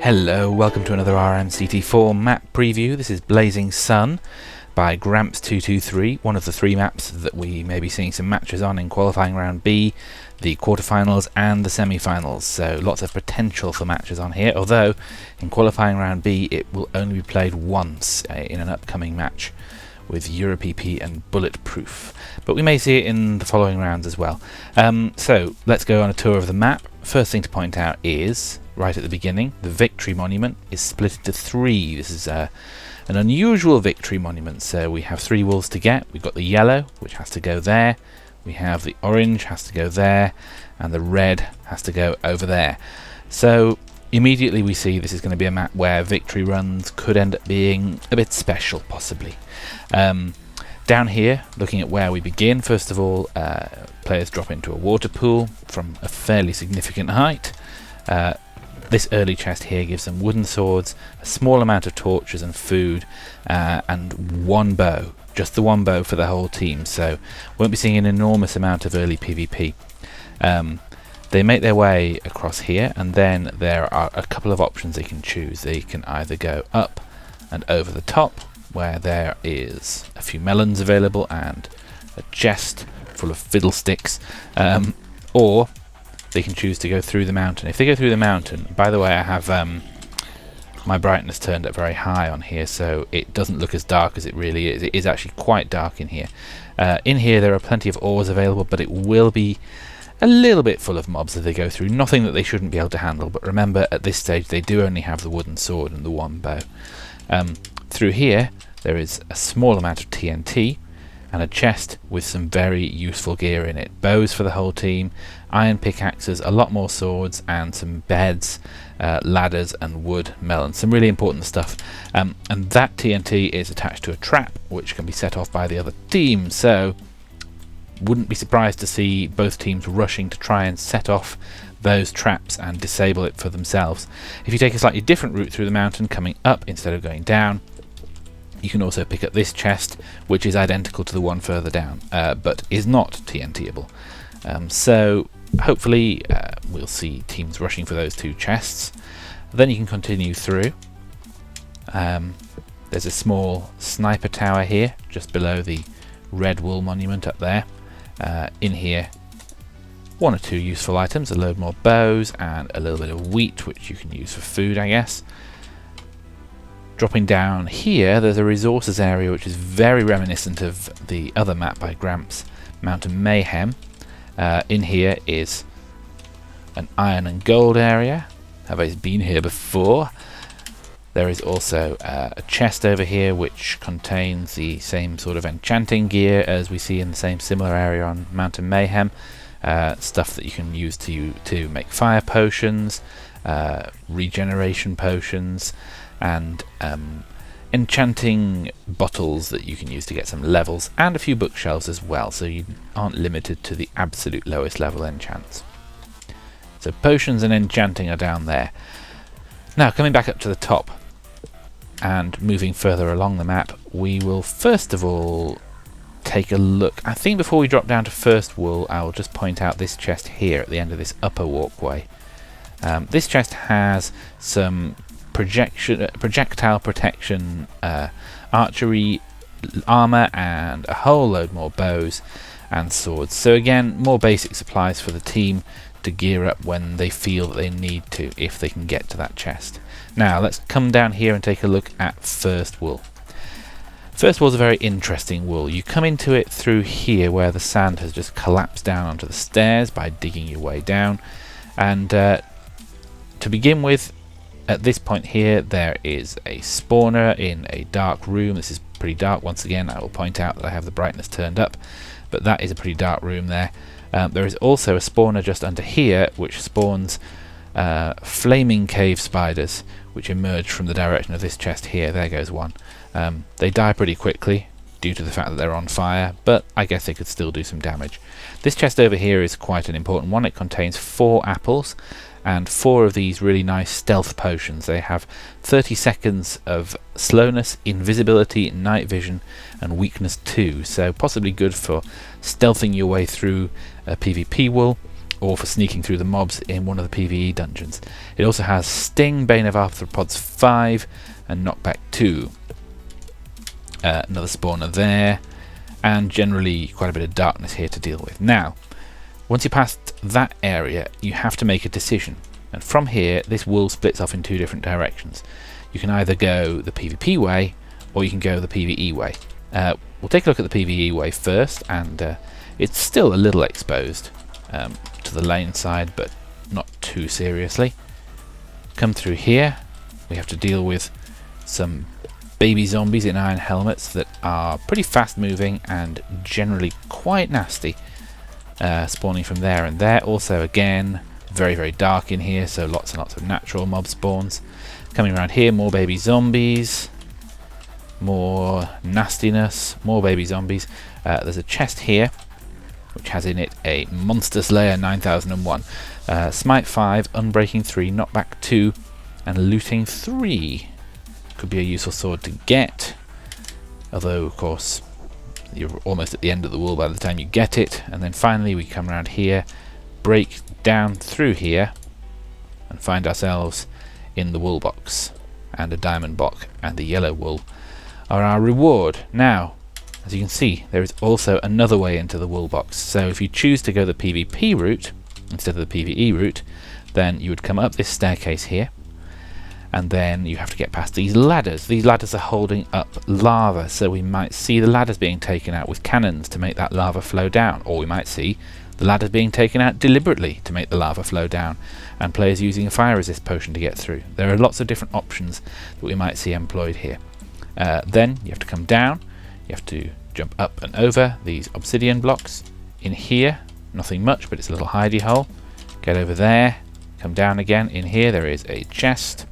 Hello, welcome to another RMCT4 map preview. This is Blazing Sun by Gramps223, one of the three maps that we may be seeing some matches on in qualifying round B, the quarterfinals and the semi-finals, so lots of potential for matches on here, although in qualifying round B it will only be played once in an upcoming match with EuroPP and Bulletproof, but we may see it in the following rounds as well. So let's go on a tour of the map. First thing to point out is, right at the beginning, the victory monument is split into three. This is an unusual victory monument, so we have three walls to get. We've got the yellow, which has to go there, we have the orange has to go there, and the red has to go over there. So immediately we see this is going to be a map where victory runs could end up being a bit special, possibly. Down here, looking at where we begin, first of all, players drop into a water pool from a fairly significant height. This early chest here gives them wooden swords, a small amount of torches and food, and one bow. Just the one bow for the whole team, so won't be seeing an enormous amount of early PvP. They make their way across here, and then there are a couple of options they can choose. They can either go up and over the top, where there is a few melons available and a chest full of fiddlesticks, or they can choose to go through the mountain. If they go through the mountain, by the way, I have my brightness turned up very high on here, so it doesn't look as dark as it really is. It is actually quite dark in here. In here there are plenty of ores available, but it will be a little bit full of mobs as they go through. Nothing that they shouldn't be able to handle, but remember at this stage they do only have the wooden sword and the one bow. Through here there is a small amount of TNT and a chest with some very useful gear in it. Bows for the whole team, iron pickaxes, a lot more swords, and some beds, ladders and wood melons. Some really important stuff. And that TNT is attached to a trap which can be set off by the other team, so wouldn't be surprised to see both teams rushing to try and set off those traps and disable it for themselves. If you take a slightly different route through the mountain, coming up instead of going down, you can also pick up this chest, which is identical to the one further down, but is not TNTable. So hopefully we'll see teams rushing for those two chests. Then you can continue through. There's a small sniper tower here, just below the red wool monument up there. In here, one or two useful items, a load more bows and a little bit of wheat, which you can use for food, I guess. Dropping down here, there's a resources area which is very reminiscent of the other map by Gramps, Mountain Mayhem. In here is an iron and gold area. Have I been here before? There is also a chest over here which contains the same sort of enchanting gear as we see in the same similar area on Mountain Mayhem. Stuff that you can use to make fire potions, regeneration potions, and enchanting bottles that you can use to get some levels, and a few bookshelves as well, so you aren't limited to the absolute lowest level enchants. So potions and enchanting are down there. Now coming back up to the top and moving further along the map, we will first of all take a look. I think before we drop down to first wool, I will just point out this chest here at the end of this upper walkway. This chest has some projectile protection, archery armor, and a whole load more bows and swords. So again, more basic supplies for the team to gear up when they feel that they need to, if they can get to that chest. Now let's come down here and take a look at first wool. First wool is a very interesting wool. You come into it through here where the sand has just collapsed down onto the stairs by digging your way down, and to begin with, at this point here there is a spawner in a dark room. This is pretty dark. Once again, I will point out that I have the brightness turned up, but that is a pretty dark room there. There is also a spawner just under here which spawns flaming cave spiders which emerge from the direction of this chest here. There goes one. They die pretty quickly due to the fact that they're on fire, but I guess they could still do some damage. This chest over here is quite an important one. It contains 4 apples and 4 of these really nice stealth potions. They have 30 seconds of slowness, invisibility, night vision, and weakness 2, so possibly good for stealthing your way through a PvP wool, or for sneaking through the mobs in one of the PvE dungeons. It also has Sting, Bane of Arthropods 5 and Knockback 2. Another spawner there, and generally quite a bit of darkness here to deal with. Now, once you pass that area, you have to make a decision, and from here this wool splits off in two different directions. You can either go the PvP way or you can go the PvE way. We'll take a look at the PvE way first, and it's still a little exposed to the lane side, but not too seriously. Come through here, we have to deal with some baby zombies in iron helmets that are pretty fast moving and generally quite nasty, spawning from there and there. Also again, very, very dark in here, so lots and lots of natural mob spawns. Coming around here, more baby zombies, more nastiness, more baby zombies. There's a chest here which has in it a Monster Slayer 9001, Smite 5, Unbreaking 3, Knockback 2 and Looting 3. Could be a useful sword to get, although of course you're almost at the end of the wool by the time you get it. And then finally we come around here, break down through here and find ourselves in the wool box, and a diamond block and the yellow wool are our reward. Now, as you can see, there is also another way into the wool box, so if you choose to go the PvP route instead of the PvE route, then you would come up this staircase here, and then you have to get past these ladders. These ladders are holding up lava, so we might see the ladders being taken out with cannons to make that lava flow down, or we might see the ladders being taken out deliberately to make the lava flow down, and players using a fire resist potion to get through. There are lots of different options that we might see employed here. Then you have to come down, you have to jump up and over these obsidian blocks. In here, nothing much, but it's a little hidey hole. Get over there, come down again. In here there is a chest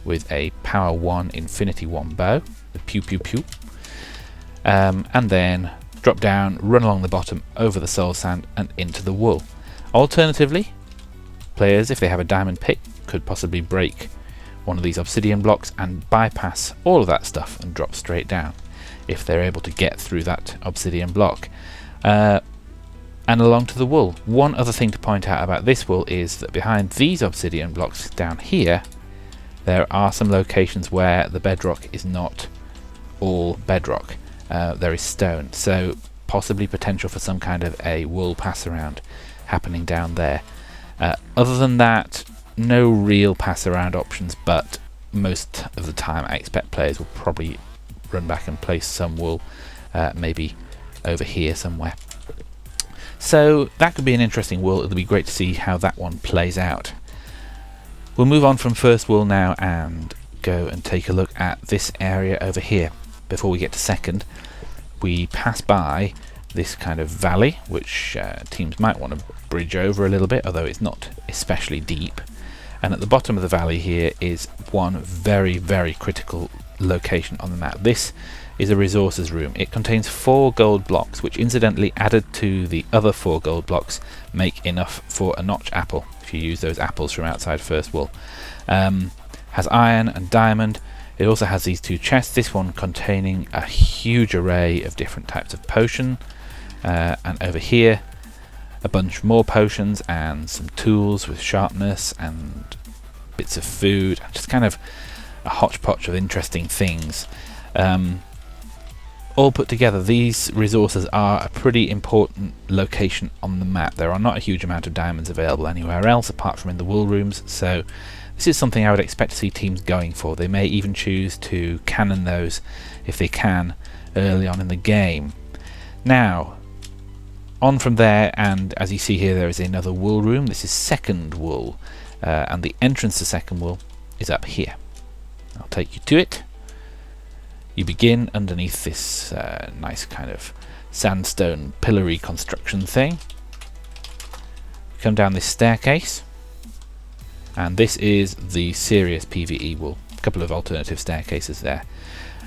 with a power 1 infinity 1 bow, the pew pew pew, and then drop down, run along the bottom over the soul sand and into the wool. Alternatively, players, if they have a diamond pick, could possibly break one of these obsidian blocks and bypass all of that stuff and drop straight down if they're able to get through that obsidian block and along to the wool. One other thing to point out about this wool is that behind these obsidian blocks down here there are some locations where the bedrock is not all bedrock. There is stone, so possibly potential for some kind of a wool pass around happening down there. Other than that, no real pass around options, but most of the time I expect players will probably run back and place some wool maybe over here somewhere. So that could be an interesting wool. It'll be great to see how that one plays out. We'll move on from first wool now and go and take a look at this area over here. Before we get to second, we pass by this kind of valley, which teams might want to bridge over a little bit, although it's not especially deep. And at the bottom of the valley here is one very, very critical location on the map. This is a resources room. It contains 4 gold blocks, which incidentally, added to the other 4 gold blocks, make enough for a notch apple if you use those apples from outside first wool. Has iron and diamond. It also has these 2 chests, this one containing a huge array of different types of potion, and over here a bunch more potions and some tools with sharpness and bits of food, just kind of a hodgepodge of interesting things. All put together, these resources are a pretty important location on the map. There are not a huge amount of diamonds available anywhere else apart from in the wool rooms, so this is something I would expect to see teams going for. They may even choose to cannon those if they can early on in the game. Now, on from there, and as you see here, there is another wool room. This is second wool, and the entrance to second wool is up here. I'll take you to it. You begin underneath this nice kind of sandstone pillory construction thing. You come down this staircase, and this is the serious PvE wool. A couple of alternative staircases there.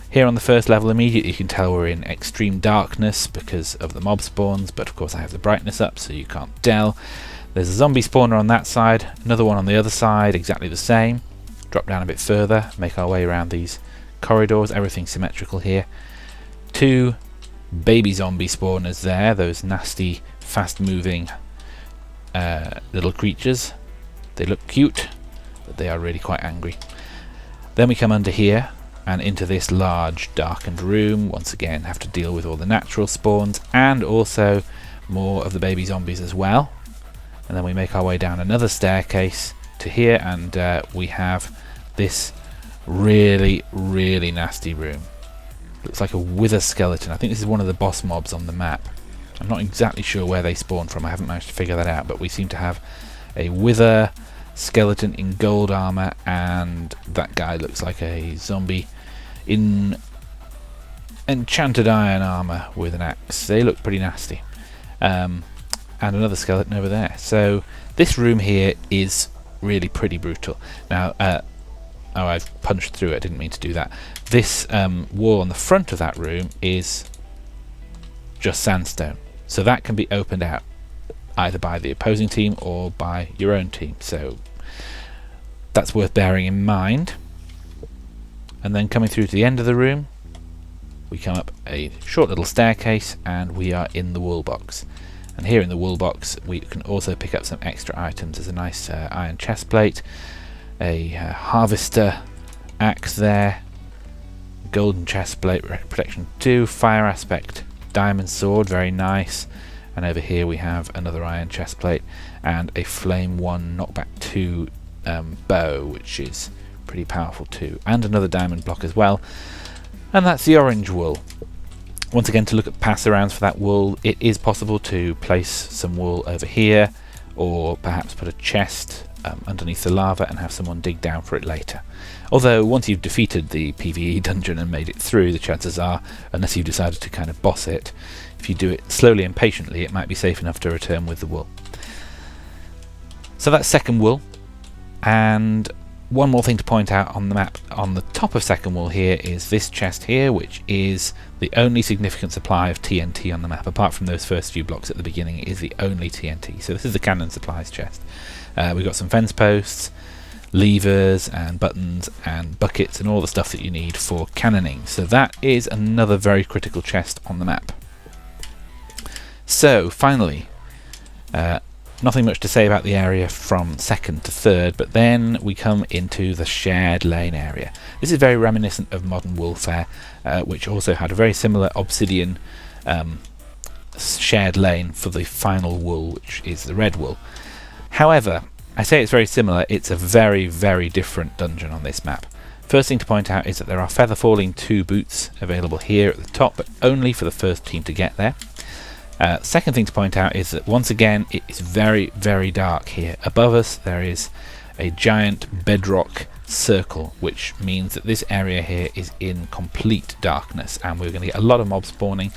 Here on the first level, immediately you can tell we're in extreme darkness because of the mob spawns, but of course I have the brightness up so you can't tell. There's a zombie spawner on that side, another one on the other side, exactly the same. Drop down a bit further, make our way around these corridors, everything symmetrical here. 2 baby zombie spawners there, those nasty, fast moving little creatures. They look cute, but they are really quite angry. Then we come under here and into this large darkened room. Once again, have to deal with all the natural spawns and also more of the baby zombies as well. And then we make our way down another staircase to here, and we have this really nasty room. Looks like a wither skeleton. I think this is one of the boss mobs on the map. I'm not exactly sure where they spawn from. I haven't managed to figure that out, but we seem to have a wither skeleton in gold armor, and that guy looks like a zombie in enchanted iron armor with an axe. They look pretty nasty. And another skeleton over there. So this room here is really pretty brutal. Now, oh, I've punched through it. I didn't mean to do that. This wall on the front of that room is just sandstone, so that can be opened out either by the opposing team or by your own team. So that's worth bearing in mind. And then coming through to the end of the room, we come up a short little staircase and we are in the wool box. And here in the wool box we can also pick up some extra items. There's a nice iron chest plate, a harvester axe there, golden chest plate, protection 2, fire aspect, diamond sword, very nice. And over here we have another iron chest plate and a flame 1 knockback 2 bow, which is pretty powerful too, and another diamond block as well. And that's the orange wool. Once again, to look at pass arounds for that wool, it is possible to place some wool over here, or perhaps put a chest underneath the lava and have someone dig down for it later. Although once you've defeated the PvE dungeon and made it through, the chances are, unless you've decided to kind of boss it, if you do it slowly and patiently, it might be safe enough to return with the wool. So that's second wool. And one more thing to point out on the map, on the top of second wool here is this chest here, which is the only significant supply of TNT on the map. Apart from those first few blocks at the beginning, it is the only TNT. So this is the cannon supplies chest. We've got some fence posts, levers and buttons and buckets and all the stuff that you need for cannoning. So that is another very critical chest on the map. So finally, nothing much to say about the area from second to third, but then we come into the shared lane area. This is very reminiscent of Modern Warfare, which also had a very similar obsidian shared lane for the final wool, which is the red wool. However, I say it's very similar, it's a very different dungeon on this map. First thing to point out is that there are feather falling 2 boots available here at the top, but only for the first team to get there. Second thing to point out is that once again it is very dark here. Above us there is a giant bedrock circle, which means that this area here is in complete darkness, and we're going to get a lot of mobs spawning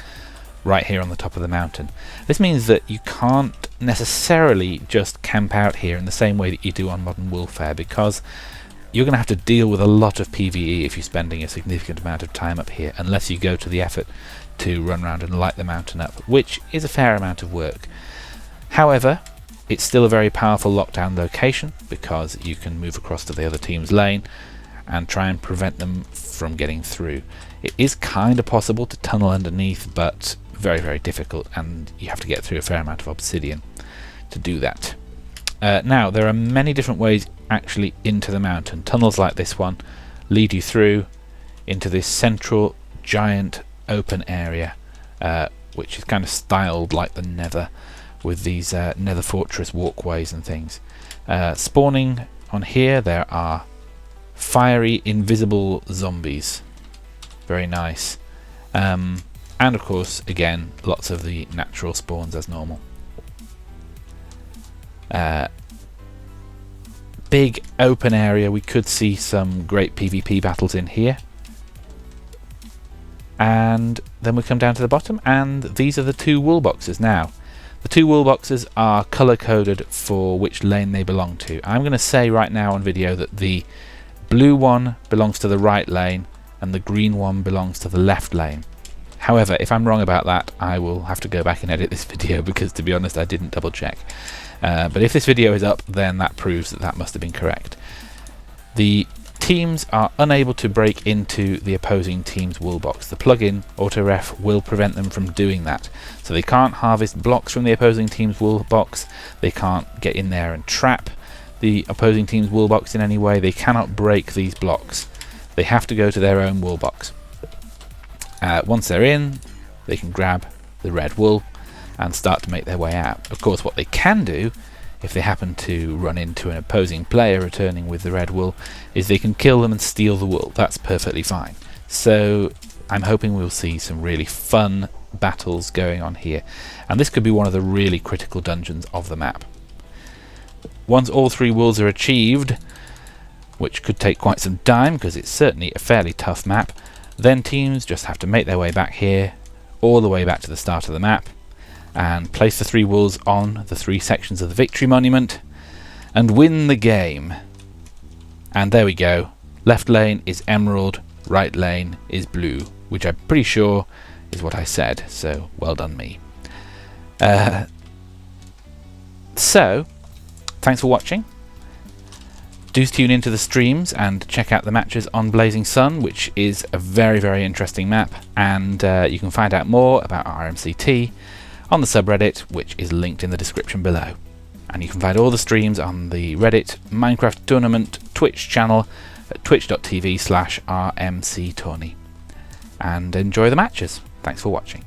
right here on the top of the mountain. This means that you can't necessarily just camp out here in the same way that you do on Modern Warfare, because you're going to have to deal with a lot of PvE if you're spending a significant amount of time up here, unless you go to the effort to run around and light the mountain up, which is a fair amount of work. However, it's still a very powerful lockdown location, because you can move across to the other team's lane and try and prevent them from getting through. It is kind of possible to tunnel underneath, but very difficult, and you have to get through a fair amount of obsidian to do that. Now, there are many different ways actually into the mountain. Tunnels like this one lead you through into this central giant open area, which is kind of styled like the Nether, with these Nether Fortress walkways and things. Spawning on here, there are fiery invisible zombies. Very nice. And of course, again, lots of the natural spawns as normal. Big open area. We could see some great PvP battles in here. And then we come down to the bottom, and these are the 2 wool boxes. Now, the 2 wool boxes are color coded for which lane they belong to. I'm going to say right now on video that the blue one belongs to the right lane and the green one belongs to the left lane. However, if I'm wrong about that, I will have to go back and edit this video, because to be honest I didn't double check. But if this video is up, then that proves that that must have been correct. The teams are unable to break into the opposing team's wool box. The plugin autoref will prevent them from doing that. So they can't harvest blocks from the opposing team's wool box, they can't get in there and trap the opposing team's wool box in any way, they cannot break these blocks. They have to go to their own wool box. Once they're in, they can grab the red wool and start to make their way out. Of course, what they can do, if they happen to run into an opposing player returning with the red wool, is they can kill them and steal the wool. That's perfectly fine. So I'm hoping we'll see some really fun battles going on here, and this could be one of the really critical dungeons of the map. Once all 3 wools are achieved, which could take quite some time because it's certainly a fairly tough map, then teams just have to make their way back here, all the way back to the start of the map, and place the 3 wools on the 3 sections of the victory monument and win the game. And there we go. Left lane is emerald, right lane is blue, which I'm pretty sure is what I said, so well done me. So thanks for watching. Do tune into the streams and check out the matches on Blazing Sun, which is a very, very interesting map, and you can find out more about RMCT on the subreddit, which is linked in the description below. And you can find all the streams on the Reddit Minecraft Tournament Twitch channel at twitch.tv/rmctourney. And enjoy the matches. Thanks for watching.